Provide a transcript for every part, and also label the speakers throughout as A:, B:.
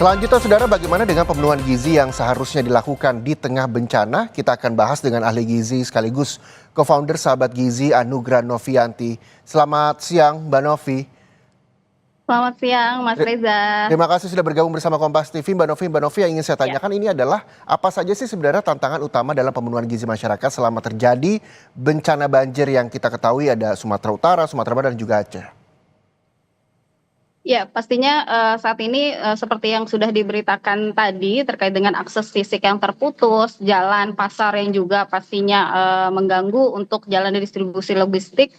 A: Selanjutnya, saudara, bagaimana dengan pemenuhan gizi yang seharusnya dilakukan di tengah bencana? Kita akan bahas dengan ahli gizi sekaligus co-founder Sahabat Gizi Anugrah Novianti. Selamat siang, Mbak Novi.
B: Selamat siang, Mas Reza.
A: Terima kasih sudah bergabung bersama Kompas TV. Mbak Novi, yang ingin saya tanyakan ini adalah apa saja sih sebenarnya tantangan utama dalam pemenuhan gizi masyarakat selama terjadi bencana banjir yang kita ketahui ada Sumatera Utara, Sumatera Barat, dan juga Aceh?
B: Ya, pastinya saat ini seperti yang sudah diberitakan tadi terkait dengan akses fisik yang terputus, jalan, pasar yang juga pastinya mengganggu untuk jalan distribusi logistik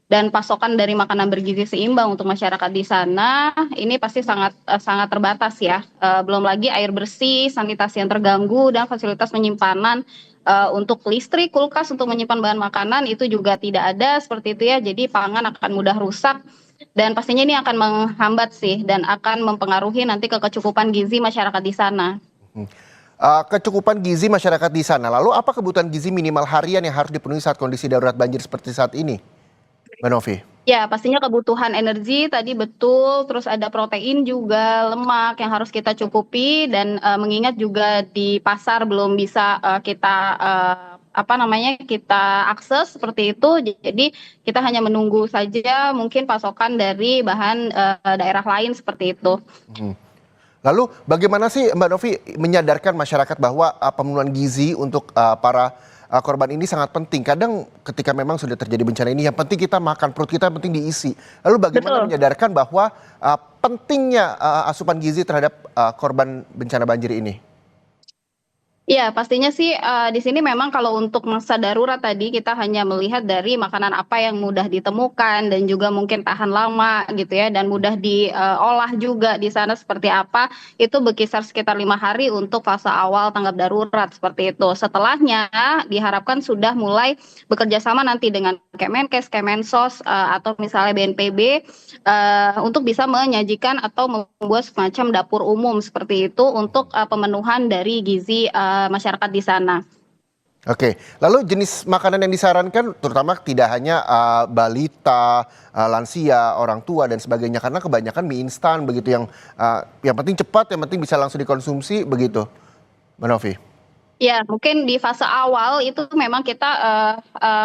B: dan pasokan dari makanan bergizi seimbang untuk masyarakat di sana, ini pasti sangat terbatas ya. Belum lagi air bersih, sanitasi yang terganggu, dan fasilitas penyimpanan untuk listrik, kulkas untuk menyimpan bahan makanan itu juga tidak ada seperti itu ya. Jadi pangan akan mudah rusak. Dan pastinya ini akan menghambat sih dan akan mempengaruhi nanti ke kecukupan gizi masyarakat di sana.
A: Kecukupan gizi masyarakat di sana, lalu apa kebutuhan gizi minimal harian yang harus dipenuhi saat kondisi darurat banjir seperti saat ini, Mbak Novi?
B: Ya, pastinya kebutuhan energi tadi betul, terus ada protein juga, lemak yang harus kita cukupi, dan mengingat juga di pasar belum bisa kita kita akses seperti itu, jadi kita hanya menunggu saja mungkin pasokan dari bahan daerah lain seperti itu.
A: Lalu bagaimana sih Mbak Novi menyadarkan masyarakat bahwa pemenuhan gizi untuk para korban ini sangat penting? Kadang ketika memang sudah terjadi bencana ini yang penting kita makan, perut kita yang penting diisi. Lalu bagaimana menyadarkan bahwa pentingnya asupan gizi terhadap korban bencana banjir ini?
B: Iya, pastinya sih di sini memang kalau untuk masa darurat tadi kita hanya melihat dari makanan apa yang mudah ditemukan dan juga mungkin tahan lama gitu ya, dan mudah diolah juga di sana seperti apa, itu berkisar sekitar 5 hari untuk fase awal tanggap darurat seperti itu. Setelahnya diharapkan sudah mulai bekerja sama nanti dengan Kemenkes, Kemensos atau misalnya BNPB untuk bisa menyajikan atau membuat semacam dapur umum seperti itu untuk pemenuhan dari gizi masyarakat di sana.
A: Oke, lalu jenis makanan yang disarankan terutama tidak hanya balita, lansia, orang tua dan sebagainya, karena kebanyakan mie instan begitu yang penting cepat, yang penting bisa langsung dikonsumsi begitu, Mbak Novi.
B: Ya, mungkin di fase awal itu memang kita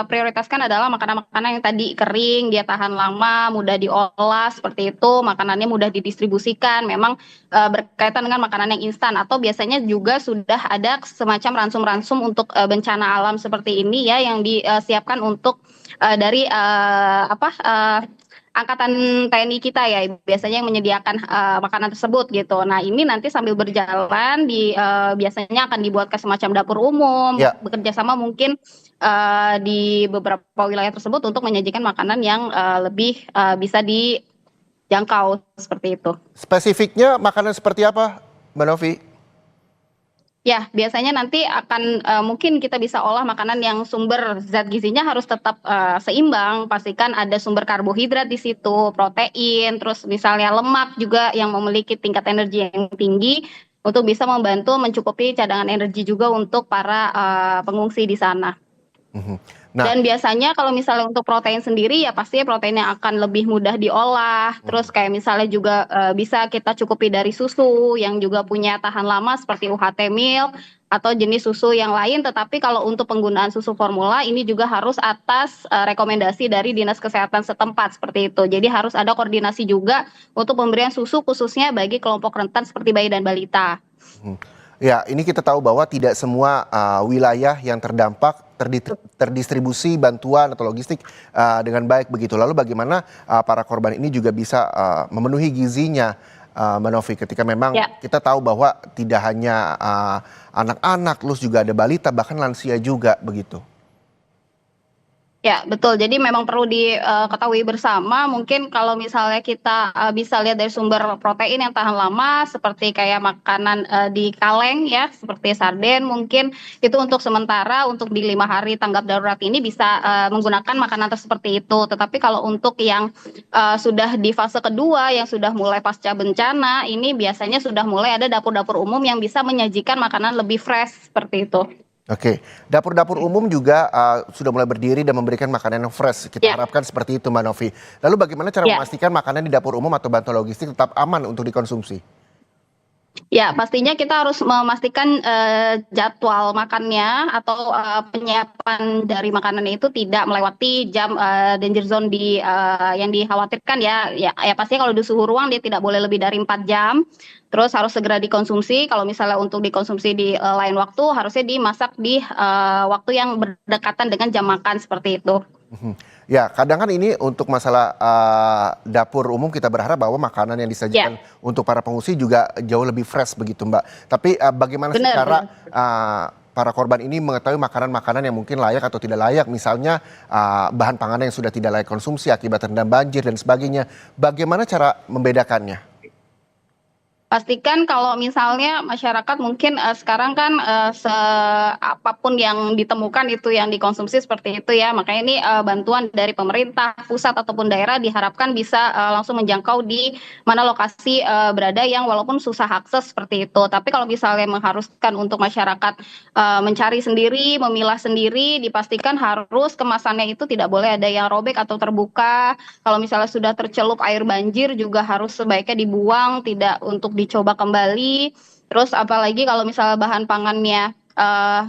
B: prioritaskan adalah makanan-makanan yang tadi kering, dia tahan lama, mudah diolah seperti itu, makanannya mudah didistribusikan, memang berkaitan dengan makanan yang instan, atau biasanya juga sudah ada semacam ransum-ransum untuk bencana alam seperti ini ya, yang disiapkan untuk dari angkatan TNI kita ya, biasanya yang menyediakan makanan tersebut gitu. Nah, ini nanti sambil berjalan biasanya akan dibuatkan semacam dapur umum, bekerja sama mungkin di beberapa wilayah tersebut untuk menyajikan makanan yang lebih bisa dijangkau seperti itu.
A: Spesifiknya makanan seperti apa, Mbak Novi?
B: Ya, biasanya nanti akan mungkin kita bisa olah makanan yang sumber zat gizinya harus tetap seimbang, pastikan ada sumber karbohidrat di situ, protein, terus misalnya lemak juga yang memiliki tingkat energi yang tinggi untuk bisa membantu mencukupi cadangan energi juga untuk para pengungsi di sana. Dan biasanya kalau misalnya untuk protein sendiri ya pastinya protein yang akan lebih mudah diolah, terus kayak misalnya juga bisa kita cukupi dari susu yang juga punya tahan lama seperti UHT milk atau jenis susu yang lain, tetapi kalau untuk penggunaan susu formula ini juga harus atas rekomendasi dari Dinas Kesehatan setempat seperti itu. Jadi harus ada koordinasi juga untuk pemberian susu khususnya bagi kelompok rentan seperti bayi dan balita.
A: Ya, ini kita tahu bahwa tidak semua wilayah yang terdampak terdistribusi bantuan atau logistik dengan baik begitu. Lalu bagaimana para korban ini juga bisa memenuhi gizinya, Mbak Novi, ketika memang kita tahu bahwa tidak hanya anak-anak, terus juga ada balita, bahkan lansia juga begitu.
B: Ya, betul. Jadi memang perlu diketahui bersama, mungkin kalau misalnya kita bisa lihat dari sumber protein yang tahan lama, seperti kayak makanan di kaleng ya, seperti sarden mungkin, itu untuk sementara, untuk di 5 hari tanggap darurat ini bisa menggunakan makanan seperti itu. Tetapi kalau untuk yang sudah di fase kedua, yang sudah mulai pasca bencana, ini biasanya sudah mulai ada dapur-dapur umum yang bisa menyajikan makanan lebih fresh, seperti itu.
A: Oke, dapur-dapur umum juga sudah mulai berdiri dan memberikan makanan yang fresh. Kita harapkan seperti itu, Mbak Novi. Lalu bagaimana cara memastikan makanan di dapur umum atau bantuan logistik tetap aman untuk dikonsumsi?
B: Ya, pastinya kita harus memastikan, jadwal makannya atau, penyiapan dari makanan itu tidak melewati jam, danger zone yang dikhawatirkan ya. Ya pastinya kalau di suhu ruang dia tidak boleh lebih dari 4 jam, terus harus segera dikonsumsi. Kalau misalnya untuk dikonsumsi di, lain waktu harusnya dimasak di, waktu yang berdekatan dengan jam makan, seperti itu.
A: Mhm. Ya, kadang kan ini untuk masalah, dapur umum kita berharap bahwa makanan yang
B: Ya,
A: disajikan untuk para pengungsi juga jauh lebih fresh begitu, Mbak. Tapi, bagaimana sih
B: benar
A: cara,
B: benar.
A: para korban ini mengetahui makanan-makanan yang mungkin layak atau tidak layak? Misalnya, bahan pangan yang sudah tidak layak konsumsi akibat terendam banjir dan sebagainya. Bagaimana cara membedakannya?
B: Pastikan kalau misalnya masyarakat mungkin, sekarang kan, apapun yang ditemukan itu yang dikonsumsi seperti itu ya, makanya ini, bantuan dari pemerintah pusat ataupun daerah diharapkan bisa, langsung menjangkau di mana lokasi, berada yang walaupun susah akses seperti itu. Tapi kalau misalnya mengharuskan untuk masyarakat, mencari sendiri, memilah sendiri, dipastikan harus kemasannya itu tidak boleh ada yang robek atau terbuka. Kalau misalnya sudah tercelup air banjir juga harus sebaiknya dibuang, tidak untuk dicoba kembali. Terus apalagi kalau misalnya bahan pangannya,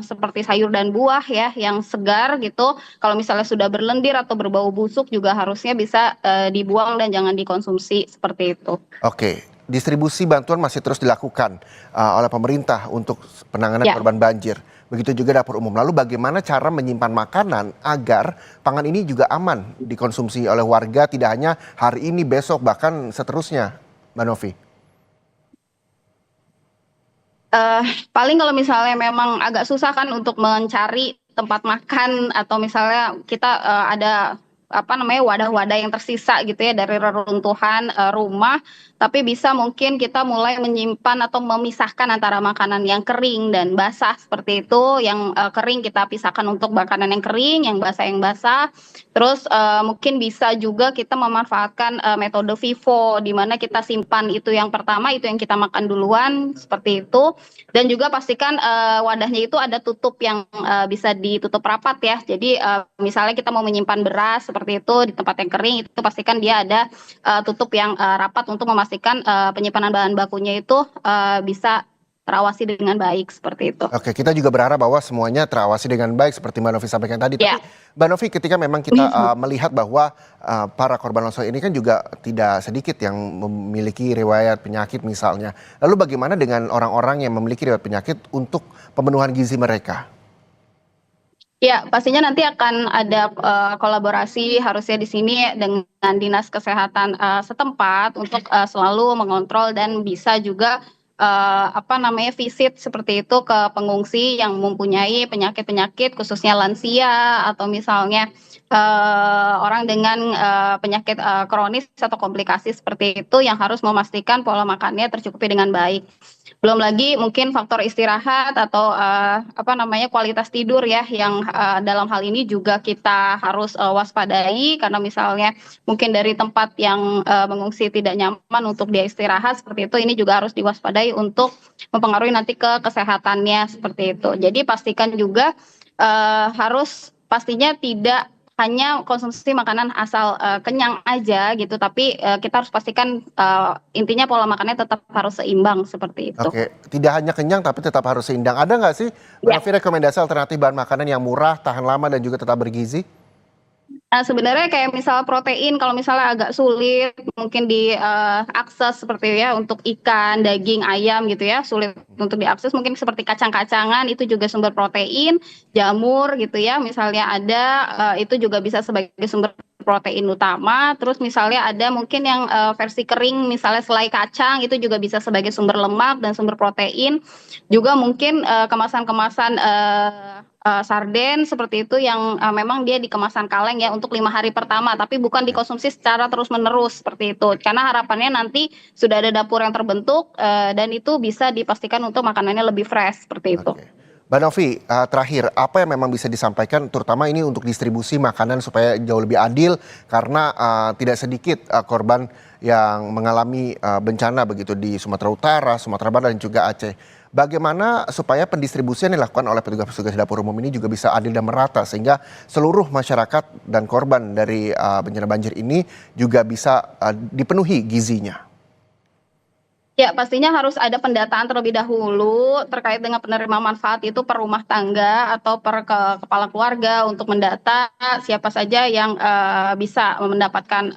B: seperti sayur dan buah ya yang segar gitu, kalau misalnya sudah berlendir atau berbau busuk juga harusnya bisa, dibuang dan jangan dikonsumsi, seperti itu.
A: Oke, distribusi bantuan masih terus dilakukan, oleh pemerintah untuk penanganan
B: Ya.
A: korban banjir. Begitu juga dapur umum. Lalu bagaimana cara menyimpan makanan agar pangan ini juga aman dikonsumsi oleh warga, tidak hanya hari ini, besok, bahkan seterusnya, Mbak Novi?
B: Eee, Paling kalau misalnya memang agak susah kan untuk mencari tempat makan atau misalnya kita, ada, apa namanya, wadah-wadah yang tersisa gitu ya dari reruntuhan, rumah, tapi bisa mungkin kita mulai menyimpan atau memisahkan antara makanan yang kering dan basah seperti itu, yang, kering kita pisahkan untuk makanan yang kering, yang basah, terus, mungkin bisa juga kita memanfaatkan, metode FIFO, di mana kita simpan itu yang pertama, itu yang kita makan duluan, seperti itu. Dan juga pastikan, wadahnya itu ada tutup yang, bisa ditutup rapat ya. Jadi, misalnya kita mau menyimpan beras seperti itu di tempat yang kering, itu pastikan dia ada, tutup yang, rapat untuk memastikan, penyimpanan bahan bakunya itu, bisa terawasi dengan baik, seperti itu.
A: Oke, kita juga berharap bahwa semuanya terawasi dengan baik seperti Mbak Novi sampaikan tadi. Tapi
B: Ya.
A: Mbak Novi, ketika memang kita melihat bahwa para korban longsor ini kan juga tidak sedikit yang memiliki riwayat penyakit misalnya. Lalu bagaimana dengan orang-orang yang memiliki riwayat penyakit untuk pemenuhan gizi mereka?
B: Ya, pastinya nanti akan ada, kolaborasi harusnya di sini dengan dinas kesehatan, setempat untuk, selalu mengontrol dan bisa juga, apa namanya, visit seperti itu ke pengungsi yang mempunyai penyakit-penyakit khususnya lansia atau misalnya, orang dengan, penyakit, kronis atau komplikasi seperti itu yang harus memastikan pola makannya tercukupi dengan baik. Belum lagi mungkin faktor istirahat atau, apa namanya, kualitas tidur ya yang, dalam hal ini juga kita harus, waspadai karena misalnya mungkin dari tempat yang, mengungsi tidak nyaman untuk dia istirahat seperti itu, ini juga harus diwaspadai untuk mempengaruhi nanti ke kesehatannya, seperti itu. Jadi pastikan juga, harus pastinya tidak hanya konsumsi makanan asal, kenyang aja gitu, tapi, kita harus pastikan, intinya pola makannya tetap harus seimbang, seperti itu.
A: Oke, tidak hanya kenyang tapi tetap harus seimbang. Ada nggak sih Mbak
B: Ya.
A: Novi rekomendasi alternatif bahan makanan yang murah, tahan lama dan juga tetap bergizi?
B: Nah, sebenarnya kayak misal protein kalau misalnya agak sulit mungkin diakses seperti ya untuk ikan, daging, ayam gitu ya, sulit untuk diakses mungkin seperti kacang-kacangan itu juga sumber protein, jamur gitu ya misalnya ada, itu juga bisa sebagai sumber protein utama, terus misalnya ada mungkin yang, versi kering misalnya selai kacang itu juga bisa sebagai sumber lemak dan sumber protein, juga mungkin, kemasan-kemasan, sarden seperti itu yang, memang dia di kemasan kaleng ya untuk 5 hari pertama, tapi bukan
A: Oke.
B: dikonsumsi secara terus-menerus seperti itu. Karena harapannya nanti sudah ada dapur yang terbentuk, dan itu bisa dipastikan untuk makanannya lebih fresh seperti itu.
A: Oke. Mbak Novi, terakhir, apa yang memang bisa disampaikan terutama ini untuk distribusi makanan supaya jauh lebih adil karena, tidak sedikit, korban yang mengalami, bencana begitu di Sumatera Utara, Sumatera Barat dan juga Aceh. Bagaimana supaya pendistribusian yang dilakukan oleh petugas-petugas dapur umum ini juga bisa adil dan merata sehingga seluruh masyarakat dan korban dari, bencana banjir ini juga bisa, dipenuhi gizinya?
B: Ya, pastinya harus ada pendataan terlebih dahulu terkait dengan penerima manfaat itu per rumah tangga atau per kepala keluarga untuk mendata siapa saja yang, bisa mendapatkan,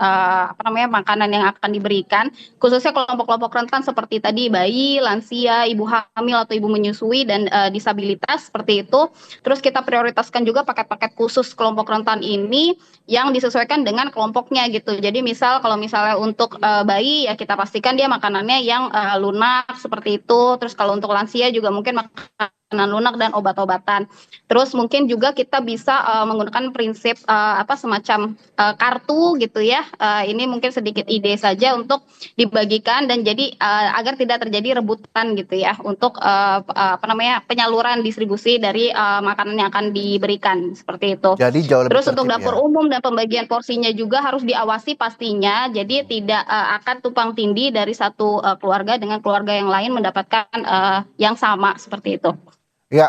B: apa namanya, makanan yang akan diberikan, khususnya kelompok-kelompok rentan seperti tadi bayi, lansia, ibu hamil atau ibu menyusui dan, disabilitas seperti itu. Terus kita prioritaskan juga paket-paket khusus kelompok rentan ini yang disesuaikan dengan kelompoknya gitu. Jadi misal kalau misalnya untuk, bayi ya kita pastikan dia makanannya yang, lunak seperti itu, terus kalau untuk lansia juga mungkin makanan lunak dan obat-obatan. Terus mungkin juga kita bisa, menggunakan prinsip, apa, semacam, kartu gitu ya, ini mungkin sedikit ide saja untuk dibagikan dan jadi, agar tidak terjadi rebutan gitu ya untuk, apa namanya, penyaluran distribusi dari, makanan yang akan diberikan, seperti itu.
A: Jadi jauh lebih
B: Terus untuk
A: tertib ya?
B: dapur umum dan pembagian porsinya juga harus diawasi pastinya, jadi tidak, akan tumpang tindih dari satu, keluarga dengan keluarga yang lain mendapatkan, yang sama, seperti itu.
A: Ya,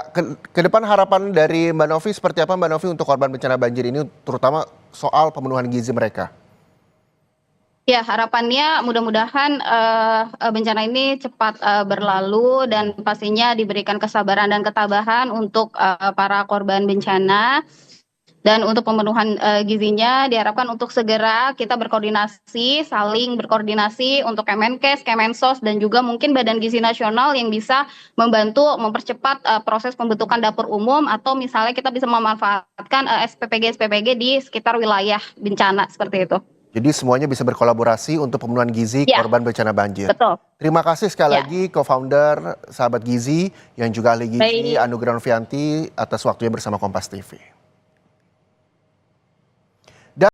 A: ke depan harapan dari Mbak Novi seperti apa Mbak Novi untuk korban bencana banjir ini, terutama soal pemenuhan gizi mereka?
B: Ya, harapannya mudah-mudahan, bencana ini cepat, berlalu dan pastinya diberikan kesabaran dan ketabahan untuk, para korban bencana. Dan untuk pemenuhan, gizinya diharapkan untuk segera kita berkoordinasi, saling berkoordinasi untuk Kemenkes, Kemensos, dan juga mungkin Badan Gizi Nasional yang bisa membantu mempercepat, proses pembentukan dapur umum atau misalnya kita bisa memanfaatkan, SPPG-SPPG di sekitar wilayah bencana, seperti itu.
A: Jadi semuanya bisa berkolaborasi untuk pemenuhan gizi
B: Ya,
A: korban bencana banjir.
B: betul.
A: Terima kasih sekali
B: Ya,
A: lagi co-founder Sahabat Gizi yang juga ahli gizi
B: baik.
A: Anugrah Novianti atas waktunya bersama Kompas TV.